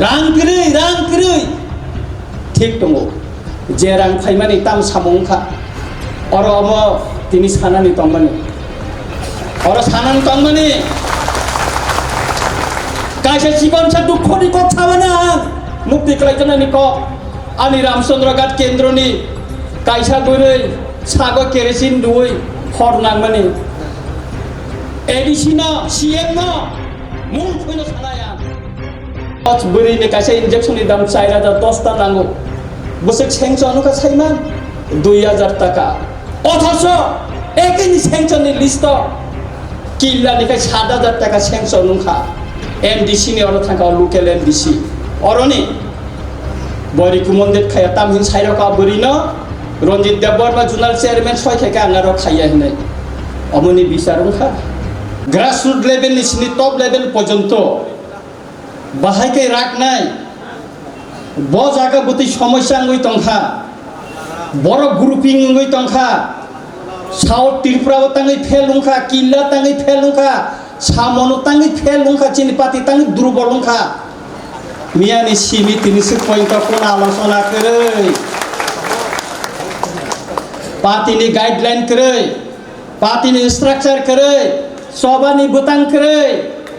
रां करै ठीक दङ जे रां फाइमानि ताम सामंखा अर अम तिनि सानानि तंमानि अर सानानि तंमानि कायसे जीवन सा दुखनि कक थाबाना मुक्ति खालायजनानि कक आनि रामचंद्र घाट केन्द्रनि कायसा गुरै सागो केरोसिन दुई हर नांमानि एडिसिना सीएम न मुं फैनो सानाया अच बुरिनि कायसे इंजेक्शननि दाम 4010 टा नांगौ बोसोर सेंसनखा साइमान 2000 टाका अथच एकैनि सेंसननि लिस्ट किल्लानिफ्राय 7000 टाका सेंसन नखा एमडिसि नि अर थांखा लोकेल एमडिसि अरनि बरिकु मन्दिर खाया तामहिन साइरका बुरिनो रंजित देवबर्मा जुनाल चेयरमैन सयखायका आंगार खाया हिनै अमनि बिचारंखा ग्रासरूट लेभेल निसिनि टप लेभेल पर्यन्त बाहायकै राखनाय ब जागा बुति समस्या गई तंखा बर ग्रुपिंग गई तंखा साउथ त्रिपुरा तंगै फेलुंखा किल्ला तंगै फेलुंखा सामनु तंगै फेलुंखा चिनिपाति तंगै दुर्बलुंखा मियानि सिमी तिनिसु पॉइंट कोन आलोचना करै पार्टीनि गाइडलाइन करै पार्टीनि स्ट्रक्चर करै सभानि बुतां करै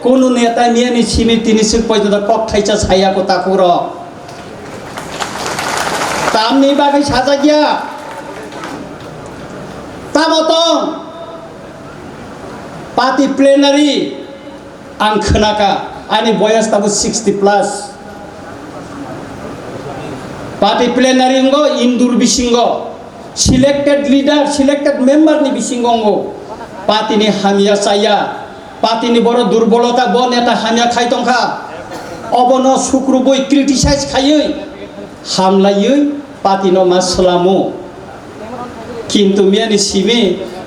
कोनो नेता मियानि सिमी तिनिसु पॉइंट कक थाइचा छायाको ताकुर तामनि बागै साजागिया तामतं पार्टी प्लेनारि आं खोनाका आंनि बयस दाबो 60+ पार्टी प्लेनारि गो इन्दुर बिसिंग सिलेक्टेड लीडर सिलेक्टेड मेम्बर नि बिसिंग पार्टी नि हामिया चाया पार्टी नि बर दुर्बलता ब नेता हामिया खायतंखा अबन सुक्रुबै क्रिटिसाइज खायै हामलायै पार्टी न मासलामो किन्तु मियानि सिमी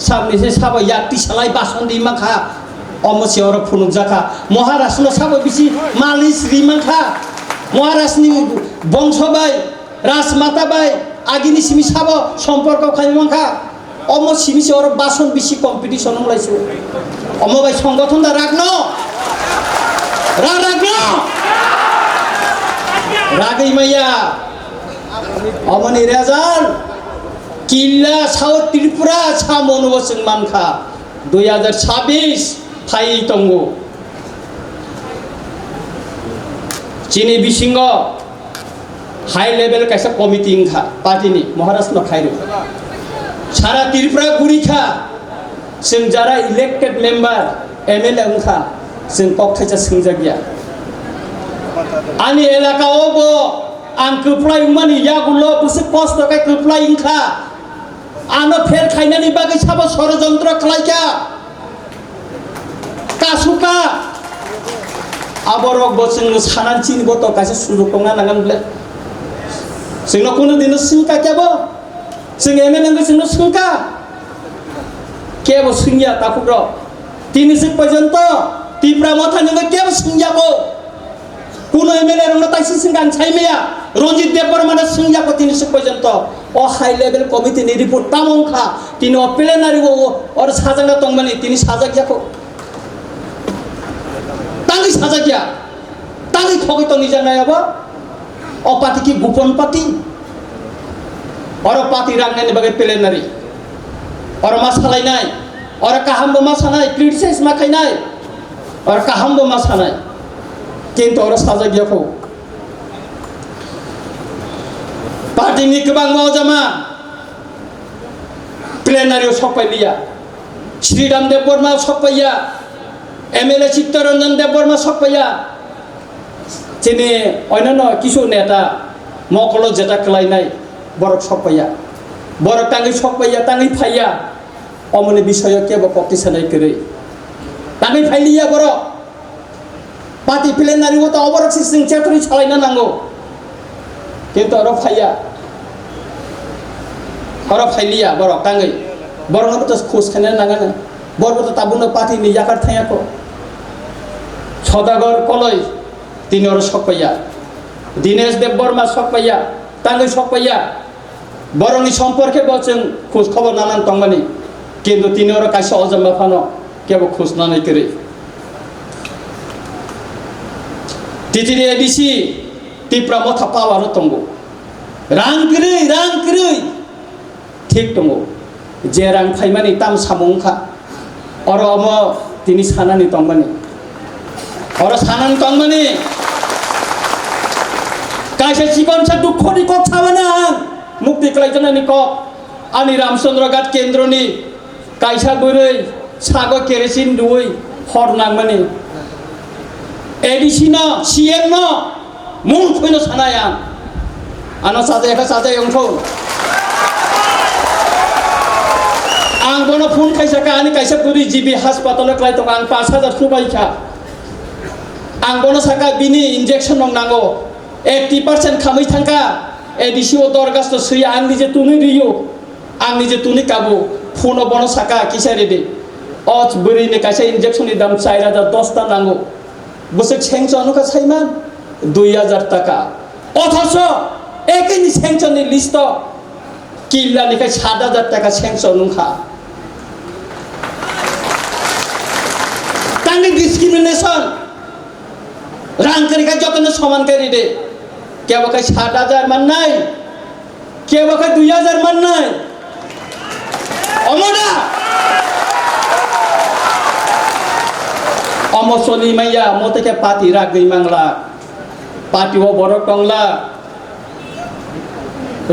साबनि से साब याक्ति सलाय बासन दिमाखा अमसे और फुनुक जाखा महाराष्ट्र साब बिसि मालिस रिमाखा महाराष्ट्रनि बंशबाय राजमाता बाय आगिनि सिमी साब सम्पर्क खायमाखा अम सिमी से और बासन बिसि कम्पिटिशन लाइसो अम बाय संगठन दा राखनो राखनो रागै मैया अमनि रेजाल किल्ला साउथ त्रिपुरा सामनु जों मानखा 2026 फाइ तंगो चिनि बिसिंग हाई लेवल कैसा कमिटी इंखा पार्टी नि महाराष्ट्र खाइरो सारा त्रिपुरा गुरिखा जों जारा इलेक्टेड मेम्बर एमएलए इंखा जों कक थाइचा सोंजागिया आनि एलाकायावबो आं खोफ्लाय मानि यागुलो बुसे कष्ट काय खोफ्लाय इंखा आनो फेर खायनानि बागै साबो षड़यंत्र खालायका कासुका आबरक बसंग सानानचिनि बत कासे सुजुग दंना नांगोनब्ले जोंनो कोनो दिन सिंका केबो जों एमएलए जोंनो सिंका केबो सिंया ताकुग्र तिनिसु पर्यन्त त्रिपुरा मथानि केबो सिंयाको कोनो एमएलए रंग ताइसि सिंगान छाइमेया रंजित देवबर्मा सिंयाको तिनिसु पर्यन्त ओ हाई लेवल कमिटी नि रिपोर्ट तामंखा तिनि प्लेनारि और साजांगा तंगमानि तिनि साजागियाको तांगै साजागिया तांगै थगै तंगि जानायाबो ओ पार्टी की गोपन पार्टी और पार्टी रांगनायनि बागै प्लेनारि और मा सालायनाय और काहामबो मा सानाय क्रिटिसाइज मा खायनाय और काहामबो मा सानाय किन्तु और साजागियाखौ पार्टी नि गोबां मावजामा प्लेनारियाव सफायलिया श्रीराम देवबर्मा सफाया एमएलए चित्तरंजन देवबर्मा सफाया जेने अन्यान्य किशोर नेता मकल जेटा खालायनाय बरक सफाया बरक तांगै सफाया तांगै फाया अमनि विषय केबो कक्तिसानाय करै तांगै फायलिया बरक पार्टी प्लेनारियाव त अबरक सिं चेतरि छलायना नांगौ किन्तु और फाया और फाइलिया बरक तांगै बरक त खोज खाना नागाना बरक त ताबुनो पार्टी नि याकार थायाको सदागर कलय तिनी और सफाया दिनेश देवबर्मा सफाया तांगै सफाया बरकनि सम्पर्के बचन खोज खबर नानान तंगमानि किन्तु तिनी और कायसे अजम्बा फानो केबो खोज नानै करै titiri edisi tipra motha power tongo rang kiri ঠিক tongo je rang phaimani tam samungkha oro omo tini sanani tongmani oro sanani tongmani kaisa jibon sa dukhoni kok thabana mukti klaijanani kok ani ramchandra ghat kendro ni kaisa burui sago kerosin dui hor nangmani edisi no cm no mung phoino sanaya ano sate yongthau ang bono phone kaisa ka ani kaisa buri jibi hospital klai tong ang 5000 subai kha ang bono saka bini injection nong nango 80% khamai thangka edisi o dorgas to sui ang nije tuni riyo ang nije tuni kabu phone bono saka kisare de och buri ni kaisa injection ni dam 4010 ta nango bosek chengcho anuka saiman 2000 টাকা অথচ একই নি sanction list কিল্লা নিকা 7000 টাকা sanction নুখা তাঙ্গে discrimination রাং করিকা যতনে সমান করি দে কে বকা 7000 মান নাই কে বকা 2000 মান নাই অমনা অমসলি মাইয়া মতেকে পাতি রাগই মাংলা পার্টি ও বড় টংলা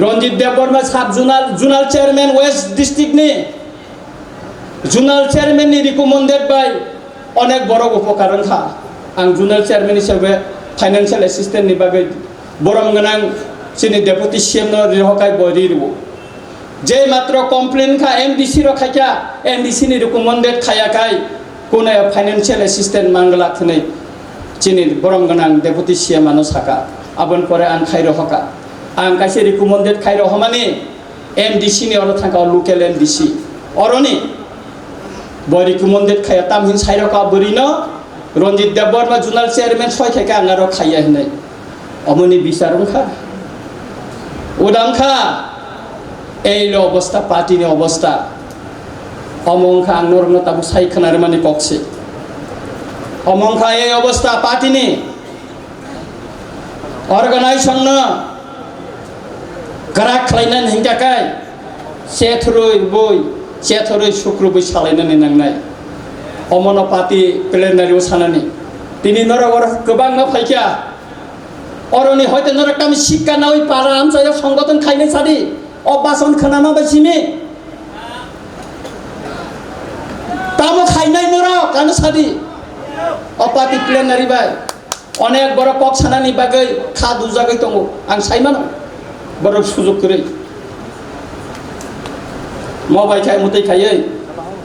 Ranjit Debbarma sub zonal chairman west district নি জোনাল চেয়ারম্যান নি রিকমেন্ডেড বাই অনেক বড় উপকার খা আং জোনাল চেয়ারম্যান হিসেবে ফাইনান্সিয়াল অ্যাসিস্ট্যান্ট নি বাগে বরম গনাং সিনি ডেপুটি সিএম ন রিহকাই বরিরবো যে মাত্র কমপ্লেন খা এমডিসি র খাইকা এমডিসি নি রিকমেন্ডেড খায়াকাই কোনে ফাইনান্সিয়াল অ্যাসিস্ট্যান্ট মাংলা থনে চিনি বরম গনাং ডেপুটি সিএম আনো সাকা আবন পরে আন খাইর হকা আং কাছে রিকমেন্ডেড খাইর হমানি এমডিসি নি অর থাকা লোকাল এমডিসি অরনি বই রিকমেন্ডেড খায়া তামহিন সাইর কা বরিন রঞ্জিত দেববর্মা জোনাল চেয়ারম্যান ছয় থেকে আঙ্গার খাইয়া হিনাই অমনি বিচারংখা উদাংখা এই অবস্থা পার্টিনি অবস্থা অমংখা আং নরন তাবু সাইখানার মানে ককছে অমংখা এই অবস্থা পার্টিনি অর্গানাইজেশন গ্রাক খাইনান হিংকাকাই সেথরই বই সেথরই শুক্রবই সালাইনাनै নাंनाय অমন পার্টি প্লেনারিও সানানি তিনি নরগর গোবাং না ফাইকা অরনি হয়তো নরকটা আমি শিক্ষা না ওই পাড়া আনসায় সংগঠন খাইনে সাদি অবাসন খানামা বাসিমে তামো খাইনাই নর কান সাদি অপাতি প্লেনারি বাই অনেক বড় কক সানানি বাগৈ খা দুজাগৈ দङ आं সাইমান বড় সুযোগ করে মবাই খাই মতেই খাই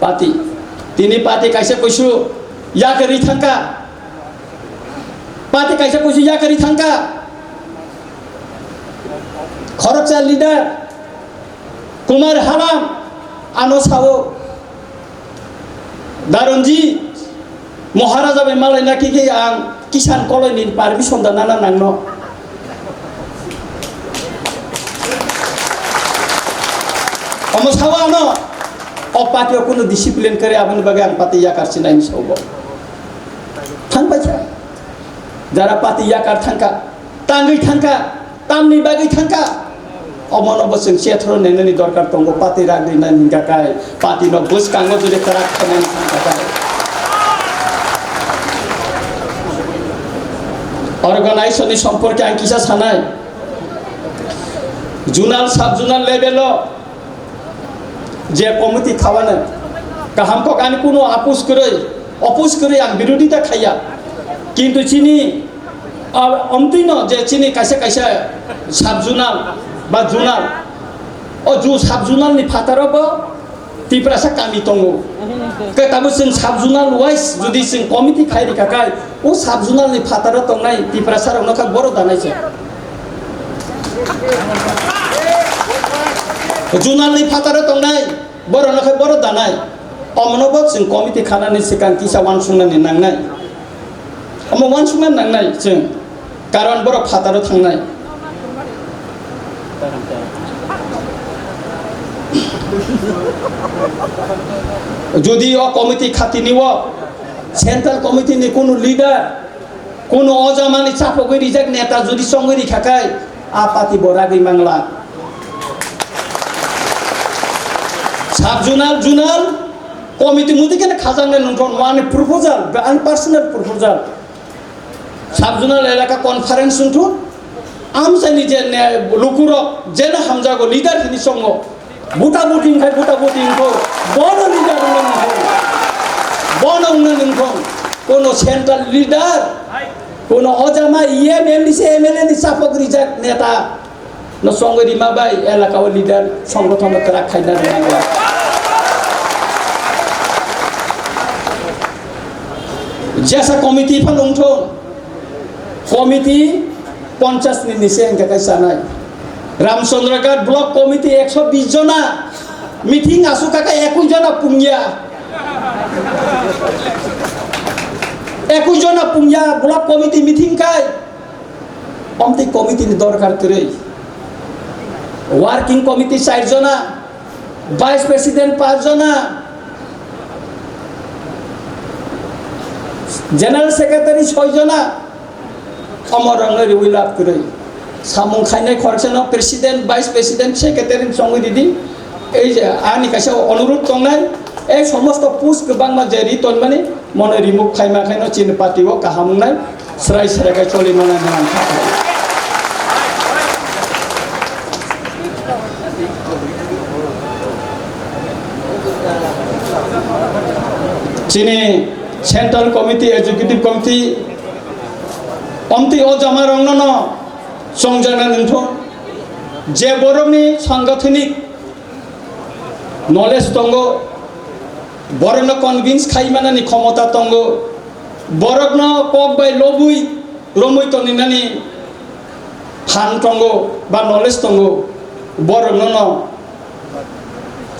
পাতি তিনি পাতি কাইসে কইসু ইয়া করি থাকা পাতি কাইসে কইসু ইয়া করি থাকা খরচা লিডার কুমার হারাম আনো সাও দারুনজি মহারাজা বে মালাই নাকি কি আং কিষান কলনি পারমিশন দানা না নাংনো অমো সাওয়া আনো অপাতিও কোনো ডিসিপ্লিন করে আপনি বাগে আং পাতি ইয়াকার চিনাই সব থানবাইছা যারা পাতি ইয়াকার থাঙ্কা তাঙ্গই থাঙ্কা তামনি বাগै থাঙ্কা অমন অবশ্য সেথর নেননি দরকার তঙ্গ পাতি রাগনি না নিগাকায় পাতি ন বস কাঙ্গ যদি করাক খানাই থাঙ্কাকায় অর্গানাইজেশন সম্পর্কে আং কিসা সানাই জোনাল সাব জোনাল লেভেল যে কমিটি খাওয়ানো কাহামকক আনি কোনো অপুষ করে আং বিরোধিতা খাইয়া কিন্তু চিনি অমতই ন যে চিনি কাইসে কাইসে সাব জোনাল বা জোনাল ও জু সাব জোনালনি ফাতারাवबो तिफ्रासा कामि दङ केताबो जों साब जुनाल वाइस जुदि जों कमिटि खायरि काकाय ओ साब जुनालनि फातारा दंनाय तिफ्रासा रनका बर' दानायसे जुनालनि फातारा दंनाय बर' नखा बर' दानाय अमनबो जों कमिटि खानानै सिगां किसा वानसुंनानै नांनाय अम वानसुंनानै नांनाय जों कारण बर' फातारा थांनाय যদি ও কমিটি খাতি নিব সেন্ট্রাল কমিটি নি কোন লিডার কোনো অজামানি চাপকে রিজাক নেতা যদি সঙ্গে রিখাকায় আপাতি বরাগই বাংলা সাব জুনাল কমিটি মধ্যে কেন খাজাংলে নন ওয়ান প্রপোজাল আন পার্সোনাল প্রপোজাল সাব জুনাল এলাকা কনফারেন্স শুনতো আমসানি যে লুকুরক যে না হামজাগো লিডার হিনি সঙ্গ বুটা বুটিং কো বড় লিডার কোনো সেন্ট্রাল লিডার কোনো অজামা এমএলসি এমএলএ নি চাপক রিজাক নেতা ন সঙ্গে রিমাবাই এলাকা লিডার সংগঠন রাখাই না जैसा कमिटी फल उठो कमिटी 50 नि निसे अंका सानाय रामचंद्रगढ़ ब्लॉक कमिटी 120 जना मीटिंग आसु काका 21 जना पुंगिया 21 जना पुंगिया ब्लॉक कमिटी मीटिंग काय अमती कमिटी नि दरकार करे वर्किंग कमिटी 60 जना वाइस प्रेसिडेंट 5 जना जनरल सेक्रेटारी 6 जना अमर रंग उइलाप करे सामुं खाइनाय खरसेनो प्रेसिडेंट वाइस प्रेसिडेंट सेक्रेटारी संगे दिदि এই যে आंनि कासे अनुरोध दंनाय এই সমস্ত পুস गोबांमा जे रिटन माने मने रिमुभ खाइमा खाइनो चिन पार्टीओ काहामुंनाय स्राय स्राय चलि माने नाम चिनी सेंट्रल कमिटी एजुकेटिव कमिटी अमती अजामा रंगन संजाना नंथो जे बरमनि सांगठनिक नलेज दंगो बरन कन्विन्स खाइमानानि क्षमता दंगो बरन कक बाय लबुई रमुई तनिनानि फान दंगो बा नलेज दंगो बरन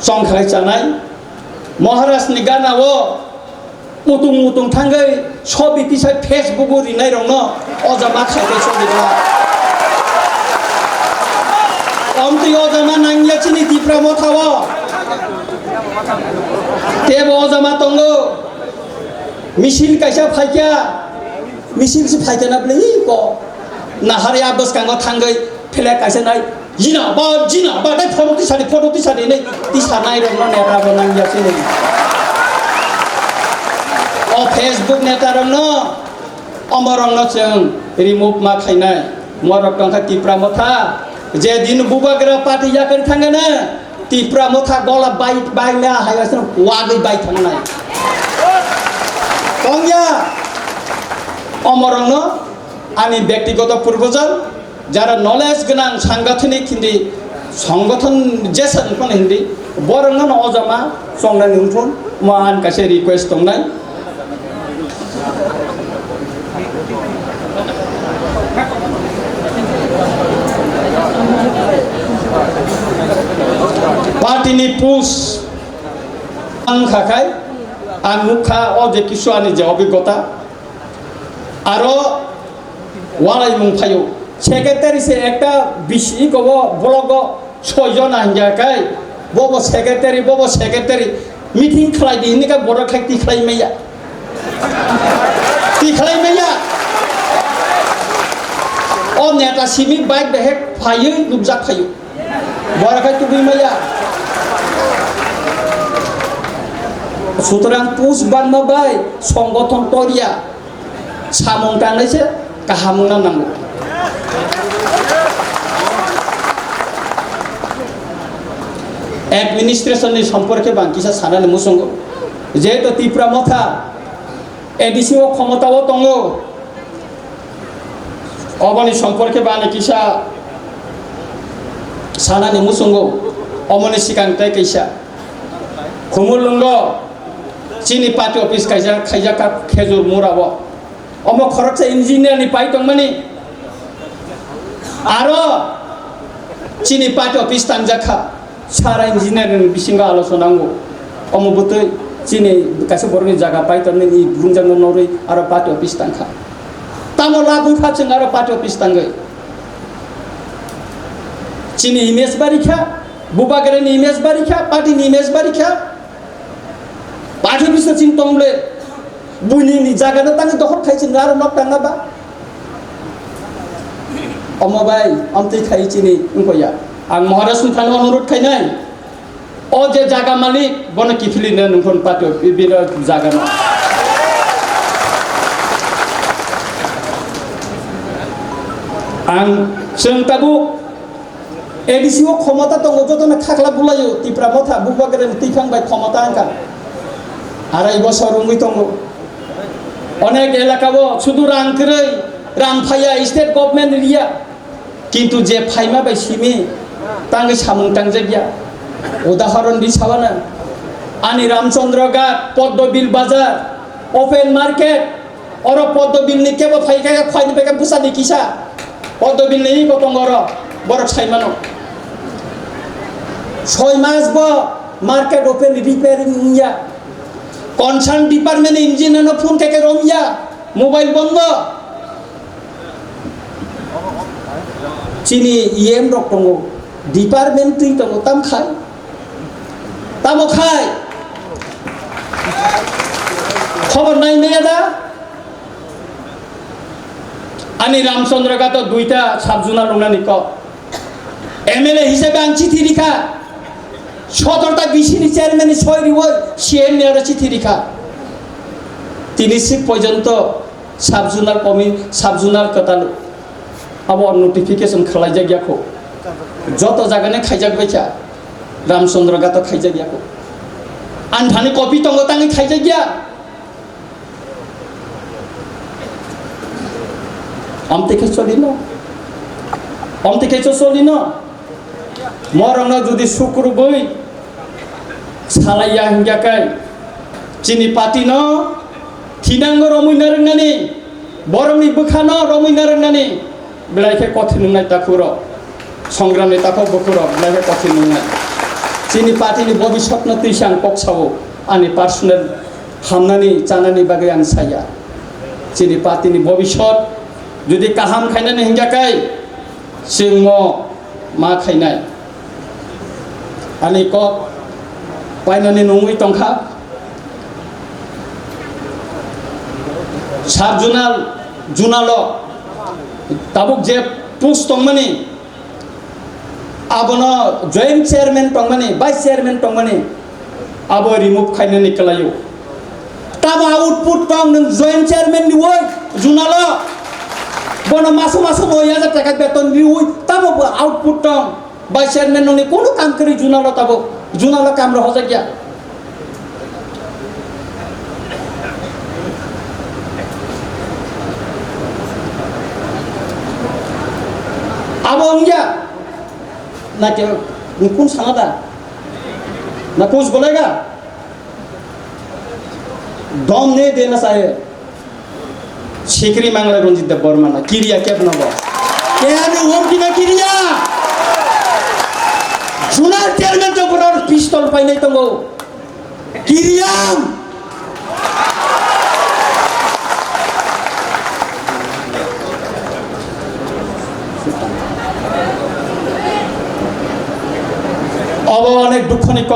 संखाय जानाय महाराष्ट्रनि गानावो उतुं थांगै सब इतिसाय फेसबुक रिनाय रंग अजामा खाइनाय सलिला अमती अजामा नांगिया चिनि दिप्रा मथाव तेब अजामा तंगो मिसिल काइसा फाइक्या मिसिल से फाइक्याना ब्लै को नाहारे आबस कांगो थांगै फेले काइसा नाय जिना बा दाय फोटो तिसानि नै तिसानाय रंग नेरा बनांगिया चिनि फेसबुक नेता रंग अमर रंग जों रिमुभ मा खाइनाय मरक टंका तिप्रा मथा जे दिन बुबाग्रा पार्टी जाकर थांगोना तिप्रा मथा गला बायना हायगासिनो वागै बाय थांनाय तंगिया अमर रंग आंनि व्यक्तिगत प्रपोजाल যারা नलेज गोनां सांगठनिक हिंदी संगठन जेसन कोन हिंदी बरंगन अजामा संना निउथन मान कासे रिक्वेस्ट दंनाय पार्टीनि पुस आं खाखाय आं नुखा अजे किसु आंनि जे अभिज्ञता आरो वालाय मुंफायो सेक्रेटारि से एकटा बिसि गब ब्लग 6 जना हिंजाखाय बबो सेक्रेटारि मीटिंग खालायदि हिनिका बर खायति खालायमैया ती खालायमैया अ नेता सिमि बाइक बेहेक फायो नुबजाक फायो बरखाय तुबैमैया सुतरां पुस बानमाबाय संगठन तरिया सामुं थांनायसो गाहामुंना नांगौ एडमिनिस्ट्रेशन सम्पर्के बांकिसा सानानि मुसंगो जेहेतु तिप्रा मथा एडिसिओ क्षमताओ दंगो अबनि सम्पर्के बाने किसा सानानि मुसंगो अमनि सिगांथाय कैसा खुमुलुंगो चिनी पार्टी ऑफिस खायजा का खेजुर मुराबो अम खरकसा इंजिनियर नि पाइ दंमानि आरो चिनी पार्टी ऑफिस तांजाखा सारा इंजिनियर बिसिंगा आलोचनांगौ अमबोतै चिनी कासे बरनि जागा पाइ तननि बुंजांनो नरै आरो पार्टी ऑफिस तांखा तामो लाबु फाचों आरो पार्टी ऑफिस तांगै चिनी इमेज बारिखा बुबागरेनि इमेज बारिखा पार्टीनि इमेज बारिखा पार्टी ऑफिस चिन तंगले बुइनि जागानो तांनि दखल खाइसिन आरो नक तांगाबा अमबाई अमती खाई चिनी उनकोया आं महाराष्ट्र थानो अनुरोध खाइनाय ओ जे जागा मालिक बन किफिलिनो नोंखौन पातो बिनो जागा न आं जों ताबु एडिसिओ क्षमता दङ जतने खाख्ला बुलायो तिप्रा मथा बुबागरे तिखांबाय क्षमता आंका आराय बसर उंगै दङ अनेक एलाकाबो सुदु रां करै रां फाया स्टेट गभर्नमेंट रिया किन्तु जे फाइमा बाय सिमी तांगे सामुं तांजे गया उदाहरण दि साबाना आनि रामचंद्र घाट पद्मबिल बाजार ओपन मार्केट और पद्मबिल नि केबो फाइका फाइन बेका बुसानि किसा पद्मबिल नि गतंगर बरक साइमानो 6 मास बो मार्केट ओपन रिपेयरिंग या कनसार्न डिपार्टमेंट इंजिनियर फोन के रमिया मोबाइल बंद चिनी ईएम रक दङ डिपार्टमेंट ती दङ ताम खाय खबर नायनाया दा आनि रामचंद्र का तो दुईटा साब जुनार दंना निक एमएलए हिसाबै आं चिठी लिखा 17টা বিসিনি চেয়ারম্যান সয়রিও সিএম নেয়ার চিঠি লিখা তিনি সিক পর্যন্ত সাব জুনার কমি সাব জুনার কতালো अब नोटिफिकेशन खालाय जागियाखौ जत जागाने खाइजाक बायसा रामचंद्र गा तो खाइजा गियाखौ आन्थानि कपि दङ तांनि खाइजा गिया अमतेखे चलिनो मरंग जुदि शुक्र बै सालाया हिंगाकाय चिनि पार्टी न थिनांगो रमैना रोंनानि बरमनि बोखानो रमैना रोंनानि बेलायखे कथि नंनाय ताखुर संग्रामनि ताखौ बखुर बेलायखे कथि नंनाय चिनि पार्टीनि भबिष्यत न तैसां पक्षावो आंनि पार्सनेल हामनानि जानानि बागै आं साया चिनि पार्टीनि भबिष्यत जुदि काहाम खायनानै हिंगाकाय जों मा खायनाय आंनि क पाइनानै नङै तंखा साब जुनाल ताबुक जे पुस तंमानि आबनो जॉइंट चेयरमैन तंमानि वाइस चेयरमैन तंमानि आबो रिमूव खायनानै कलायो ताबो आउटपुट तंग नों जॉइंट चेयरमैन नि वय जुनाल बनो मासो 9000 টাকা বেতন দি ওই ताबो आउटपुट तंग वाइस चेयरमैन ननि कोनो काम करी जुनाल ताबो जुनाल काम रह जागिया अब अंगिया ना के कौन सानादा ना कुछ बोलेगा दम नहीं देना चाहिए शिकरी मांगला रंजित देव बर्मा ना किरिया क्या बनाबो क्या ने होम की ना किरिया जुनार चेयरमैन तो बड़ा पिस्तौल पाई नहीं तो किरिया अब अनेक दुखनि क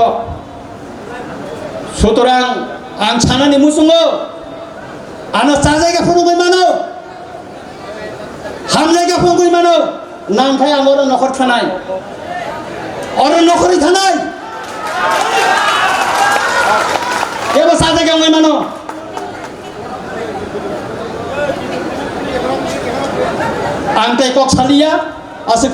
सुतरां आं सानानि मुसुङो आना साजायगा फंगै मानो हामजायगा फंगै मानो नामथाय आं अर नखर थानाय अर नखरि थानाय एबो साजायगा फंगै मानो आं ताय कक सालिया आसे